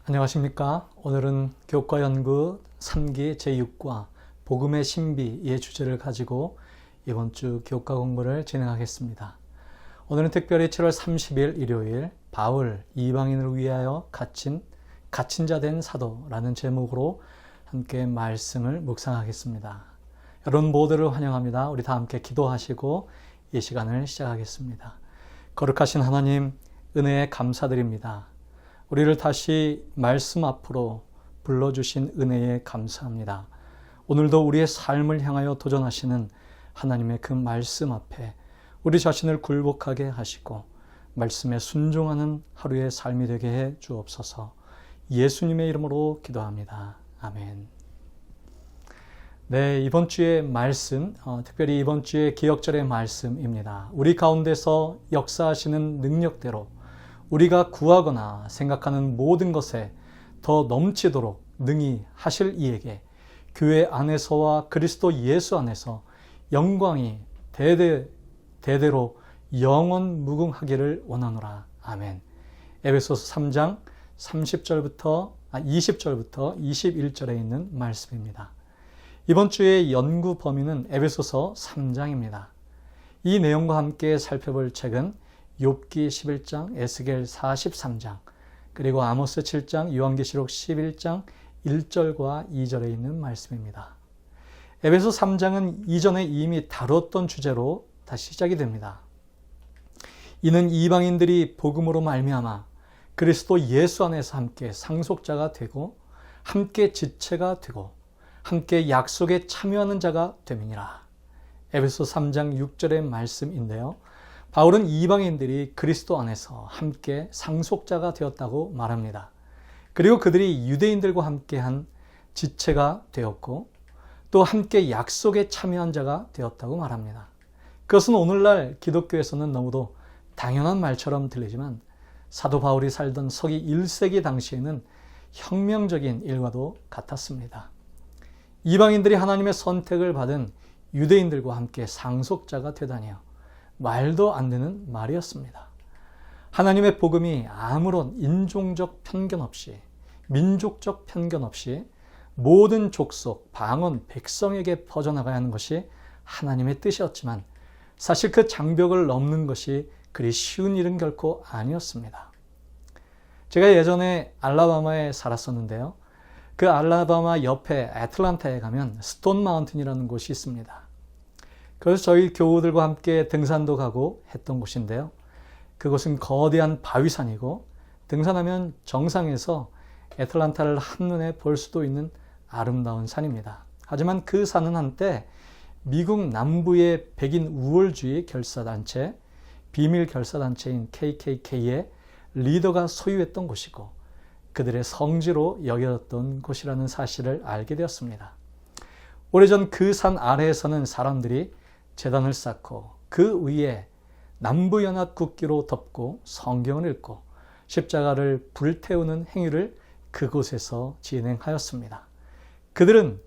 안녕하십니까? 오늘은 교과 연구 3기 제6과 복음의 신비의 주제를 가지고 이번 주 교과 공부를 진행하겠습니다. 오늘은 특별히 7월 30일 일요일 바울 이방인을 위하여 갇힌 자 된 사도라는 제목으로 함께 말씀을 묵상하겠습니다. 여러분 모두를 환영합니다. 우리 다 함께 기도하시고 이 시간을 시작하겠습니다. 거룩하신 하나님, 은혜에 감사드립니다. 우리를 다시 말씀 앞으로 불러주신 은혜에 감사합니다. 오늘도 우리의 삶을 향하여 도전하시는 하나님의 그 말씀 앞에 우리 자신을 굴복하게 하시고 말씀에 순종하는 하루의 삶이 되게 해 주옵소서. 예수님의 이름으로 기도합니다. 아멘. 네, 이번 주의 말씀, 특별히 이번 주의 기억절의 말씀입니다. 우리 가운데서 역사하시는 능력대로 우리가 구하거나 생각하는 모든 것에 더 넘치도록 능히 하실 이에게 교회 안에서와 그리스도 예수 안에서 영광이 대대로 영원 무궁하기를 원하노라. 아멘. 에베소서 3장 20절부터 21절에 있는 말씀입니다. 이번 주의 연구 범위는 에베소서 3장입니다. 이 내용과 함께 살펴볼 책은 욥기 11장, 에스겔 43장, 그리고 아모스 7장, 요한계시록 11장 1절과 2절에 있는 말씀입니다. 에베소 3장은 이전에 이미 다뤘던 주제로 다시 시작이 됩니다. 이는 이방인들이 복음으로 말미암아 그리스도 예수 안에서 함께 상속자가 되고 함께 지체가 되고 함께 약속에 참여하는 자가 됨이니라. 에베소 3장 6절의 말씀인데요. 바울은 이방인들이 그리스도 안에서 함께 상속자가 되었다고 말합니다. 그리고 그들이 유대인들과 함께한 지체가 되었고 또 함께 약속에 참여한 자가 되었다고 말합니다. 그것은 오늘날 기독교에서는 너무도 당연한 말처럼 들리지만 사도 바울이 살던 서기 1세기 당시에는 혁명적인 일과도 같았습니다. 이방인들이 하나님의 선택을 받은 유대인들과 함께 상속자가 되다니요. 말도 안 되는 말이었습니다. 하나님의 복음이 아무런 인종적 편견 없이, 민족적 편견 없이 모든 족속, 방언, 백성에게 퍼져나가야 하는 것이 하나님의 뜻이었지만 사실 그 장벽을 넘는 것이 그리 쉬운 일은 결코 아니었습니다. 제가 예전에 알라바마에 살았었는데요. 그 알라바마 옆에 애틀란타에 가면 스톤 마운틴이라는 곳이 있습니다. 그래서 저희 교우들과 함께 등산도 가고 했던 곳인데요. 그곳은 거대한 바위산이고 등산하면 정상에서 애틀란타를 한눈에 볼 수도 있는 아름다운 산입니다. 하지만 그 산은 한때 미국 남부의 백인 우월주의 결사단체, 비밀 결사단체인 KKK의 리더가 소유했던 곳이고 그들의 성지로 여겨졌던 곳이라는 사실을 알게 되었습니다. 오래전 그 산 아래에서는 사람들이 제단을 쌓고 그 위에 남부연합 국기로 덮고 성경을 읽고 십자가를 불태우는 행위를 그곳에서 진행하였습니다. 그들은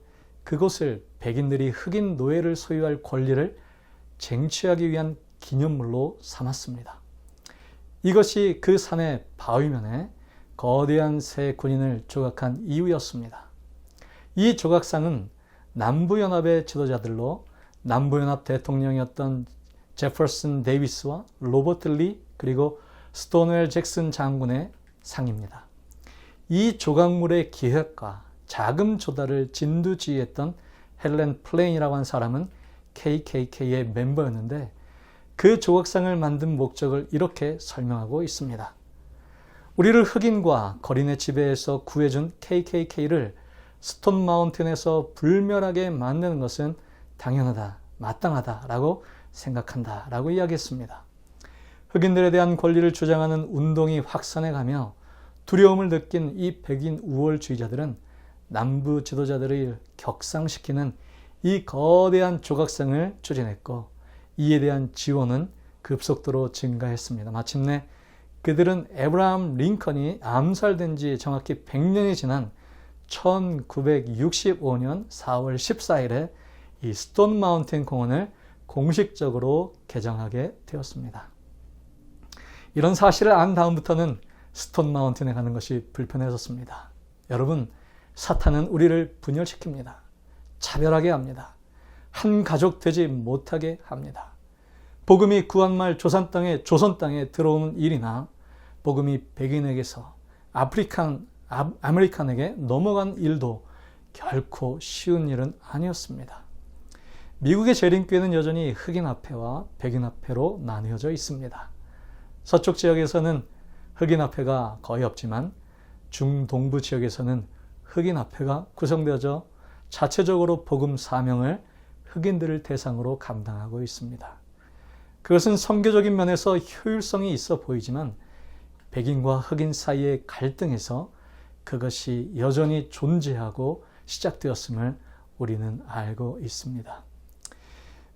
그곳을 백인들이 흑인 노예를 소유할 권리를 쟁취하기 위한 기념물로 삼았습니다. 이것이 그 산의 바위면에 거대한 새 군인을 조각한 이유였습니다. 이 조각상은 남부연합의 지도자들로 남부연합 대통령이었던 제퍼슨 데이비스와 로버트 리 그리고 스토너웰 잭슨 장군의 상입니다. 이 조각물의 기획과 자금 조달을 진두지휘했던 헬렌 플레인이라고 하는 사람은 KKK의 멤버였는데 그 조각상을 만든 목적을 이렇게 설명하고 있습니다. 우리를 흑인과 거린의 지배에서 구해준 KKK를 스톤 마운틴에서 불멸하게 만드는 것은 당연하다, 마땅하다라고 생각한다라고 이야기했습니다. 흑인들에 대한 권리를 주장하는 운동이 확산해가며 두려움을 느낀 이 백인 우월주의자들은 남부 지도자들을 격상시키는 이 거대한 조각상을 추진했고 이에 대한 지원은 급속도로 증가했습니다. 마침내 그들은 에브라함 링컨이 암살된 지 정확히 100년이 지난 1965년 4월 14일에 이 스톤 마운틴 공원을 공식적으로 개장하게 되었습니다. 이런 사실을 안 다음부터는 스톤 마운틴에 가는 것이 불편해졌습니다. 여러분, 사탄은 우리를 분열시킵니다. 차별하게 합니다. 한 가족 되지 못하게 합니다. 복음이 구한말 조선 땅에 들어오는 일이나 복음이 백인에게서 아메리칸에게 넘어간 일도 결코 쉬운 일은 아니었습니다. 미국의 재림교회는 여전히 흑인 합회와 백인 합회로 나뉘어져 있습니다. 서쪽 지역에서는 흑인 합회가 거의 없지만 중동부 지역에서는 흑인 합회가 구성되어져 자체적으로 복음 사명을 흑인들을 대상으로 감당하고 있습니다. 그것은 선교적인 면에서 효율성이 있어 보이지만 백인과 흑인 사이의 갈등에서 그것이 여전히 존재하고 시작되었음을 우리는 알고 있습니다.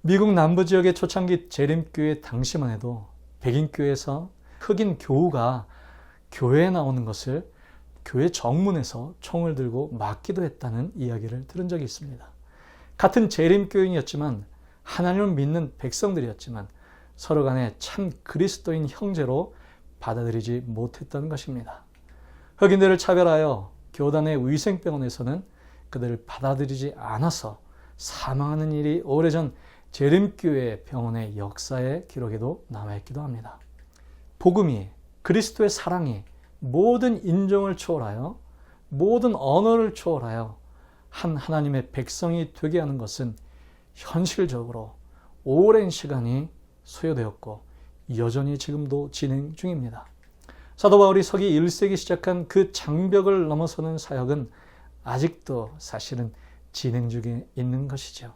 미국 남부 지역의 초창기 재림교회 당시만 해도 백인교회에서 흑인 교우가 교회에 나오는 것을 교회 정문에서 총을 들고 막기도 했다는 이야기를 들은 적이 있습니다. 같은 재림교인이었지만 하나님을 믿는 백성들이었지만 서로 간에 참 그리스도인 형제로 받아들이지 못했던 것입니다. 흑인들을 차별하여 교단의 위생병원에서는 그들을 받아들이지 않아서 사망하는 일이 오래전 재림교회 병원의 역사의 기록에도 남아있기도 합니다. 복음이, 그리스도의 사랑이 모든 인종을 초월하여 모든 언어를 초월하여 한 하나님의 백성이 되게 하는 것은 현실적으로 오랜 시간이 소요되었고 여전히 지금도 진행 중입니다. 사도 바울이 서기 1세기 시작한 그 장벽을 넘어서는 사역은 아직도 사실은 진행 중에 있는 것이죠.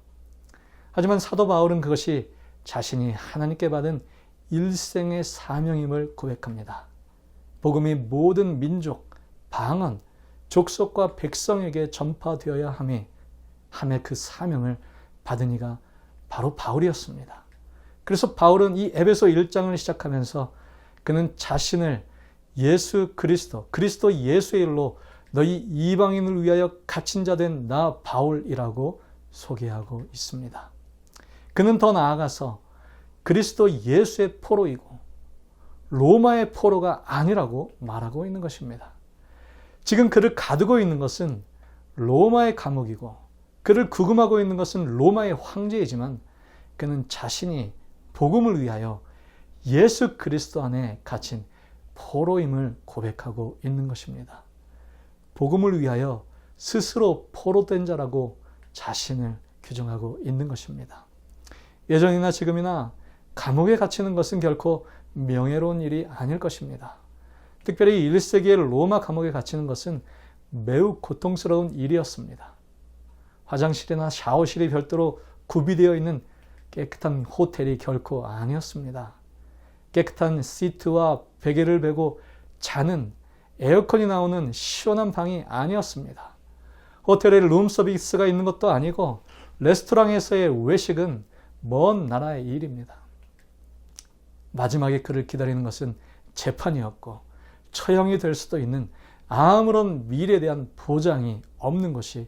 하지만 사도 바울은 그것이 자신이 하나님께 받은 일생의 사명임을 고백합니다. 복음이 모든 민족, 방언, 족속과 백성에게 전파되어야 함에 그 사명을 받은 이가 바로 바울이었습니다. 그래서 바울은 이 에베소 1장을 시작하면서 그는 자신을 예수 그리스도 예수의 일로 너희 이방인을 위하여 갇힌 자 된 나 바울이라고 소개하고 있습니다. 그는 더 나아가서 그리스도 예수의 포로이고 로마의 포로가 아니라고 말하고 있는 것입니다. 지금 그를 가두고 있는 것은 로마의 감옥이고 그를 구금하고 있는 것은 로마의 황제이지만 그는 자신이 복음을 위하여 예수 그리스도 안에 갇힌 포로임을 고백하고 있는 것입니다. 복음을 위하여 스스로 포로된 자라고 자신을 규정하고 있는 것입니다. 예전이나 지금이나 감옥에 갇히는 것은 결코 명예로운 일이 아닐 것입니다. 특별히 1세기의 로마 감옥에 갇히는 것은 매우 고통스러운 일이었습니다. 화장실이나 샤워실이 별도로 구비되어 있는 깨끗한 호텔이 결코 아니었습니다. 깨끗한 시트와 베개를 베고 자는 에어컨이 나오는 시원한 방이 아니었습니다. 호텔에 룸서비스가 있는 것도 아니고 레스토랑에서의 외식은 먼 나라의 일입니다. 마지막에 그를 기다리는 것은 재판이었고 처형이 될 수도 있는 아무런 미래에 대한 보장이 없는 것이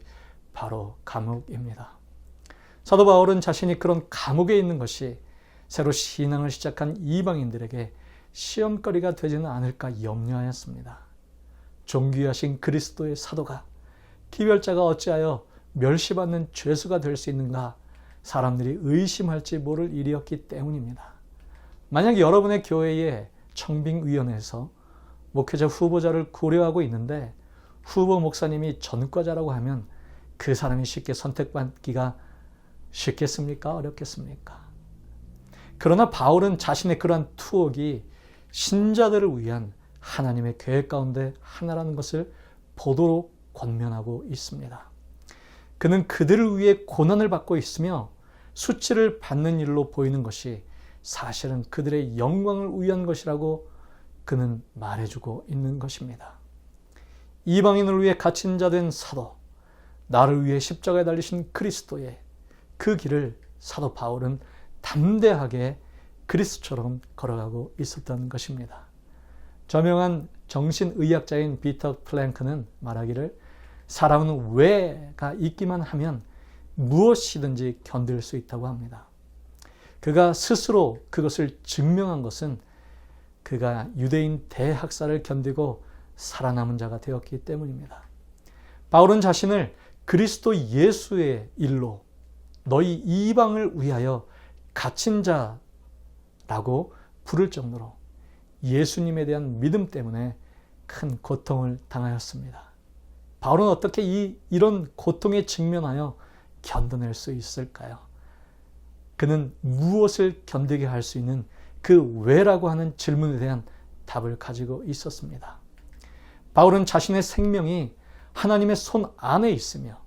바로 감옥입니다. 사도 바울은 자신이 그런 감옥에 있는 것이 새로 신앙을 시작한 이방인들에게 시험거리가 되지는 않을까 염려하였습니다. 존귀하신 그리스도의 사도가 기별자가 어찌하여 멸시받는 죄수가 될 수 있는가 사람들이 의심할지 모를 일이었기 때문입니다. 만약 여러분의 교회의 청빙위원회에서 목회자 후보자를 고려하고 있는데 후보 목사님이 전과자라고 하면 그 사람이 쉽게 선택받기가 쉽겠습니까? 어렵겠습니까? 그러나 바울은 자신의 그러한 투옥이 신자들을 위한 하나님의 계획 가운데 하나라는 것을 보도록 권면하고 있습니다. 그는 그들을 위해 고난을 받고 있으며 수치를 받는 일로 보이는 것이 사실은 그들의 영광을 위한 것이라고 그는 말해주고 있는 것입니다. 이방인을 위해 갇힌 자 된 사도, 나를 위해 십자가에 달리신 그리스도의 그 길을 사도 바울은 담대하게 그리스도처럼 걸어가고 있었던 것입니다. 저명한 정신의학자인 비터 플랭크는 말하기를 사람은 왜가 있기만 하면 무엇이든지 견딜 수 있다고 합니다. 그가 스스로 그것을 증명한 것은 그가 유대인 대학살을 견디고 살아남은 자가 되었기 때문입니다. 바울은 자신을 그리스도 예수의 일로 너희 이방을 위하여 갇힌 자라고 부를 정도로 예수님에 대한 믿음 때문에 큰 고통을 당하였습니다. 바울은 어떻게 이런 고통에 직면하여 견뎌낼 수 있을까요? 그는 무엇을 견디게 할 수 있는 그 왜라고 하는 질문에 대한 답을 가지고 있었습니다. 바울은 자신의 생명이 하나님의 손 안에 있으며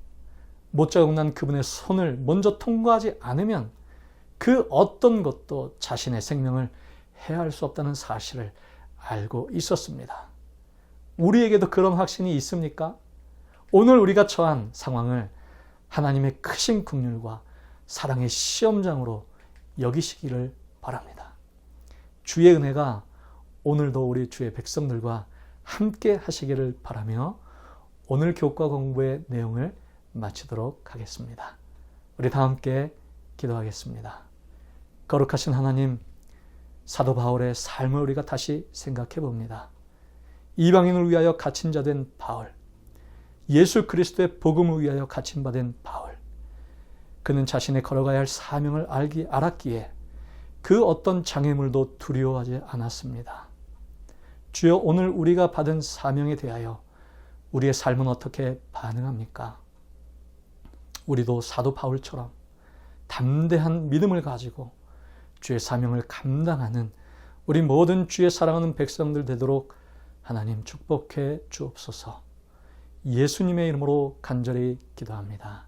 못자국 난 그분의 손을 먼저 통과하지 않으면 그 어떤 것도 자신의 생명을 해할 수 없다는 사실을 알고 있었습니다. 우리에게도 그런 확신이 있습니까? 오늘 우리가 처한 상황을 하나님의 크신 긍휼과 사랑의 시험장으로 여기시기를 바랍니다. 주의 은혜가 오늘도 우리 주의 백성들과 함께 하시기를 바라며 오늘 교과 공부의 내용을 마치도록 하겠습니다. 우리 다 함께 기도하겠습니다. 거룩하신 하나님, 사도 바울의 삶을 우리가 다시 생각해 봅니다. 이방인을 위하여 갇힌 자 된 바울, 예수 그리스도의 복음을 위하여 갇힌 바 된 바울, 그는 자신의 걸어가야 할 사명을 알았기에 그 어떤 장애물도 두려워하지 않았습니다. 주여, 오늘 우리가 받은 사명에 대하여 우리의 삶은 어떻게 반응합니까? 우리도 사도 바울처럼 담대한 믿음을 가지고 주의 사명을 감당하는 우리 모든 주의 사랑하는 백성들 되도록 하나님 축복해 주옵소서. 예수님의 이름으로 간절히 기도합니다.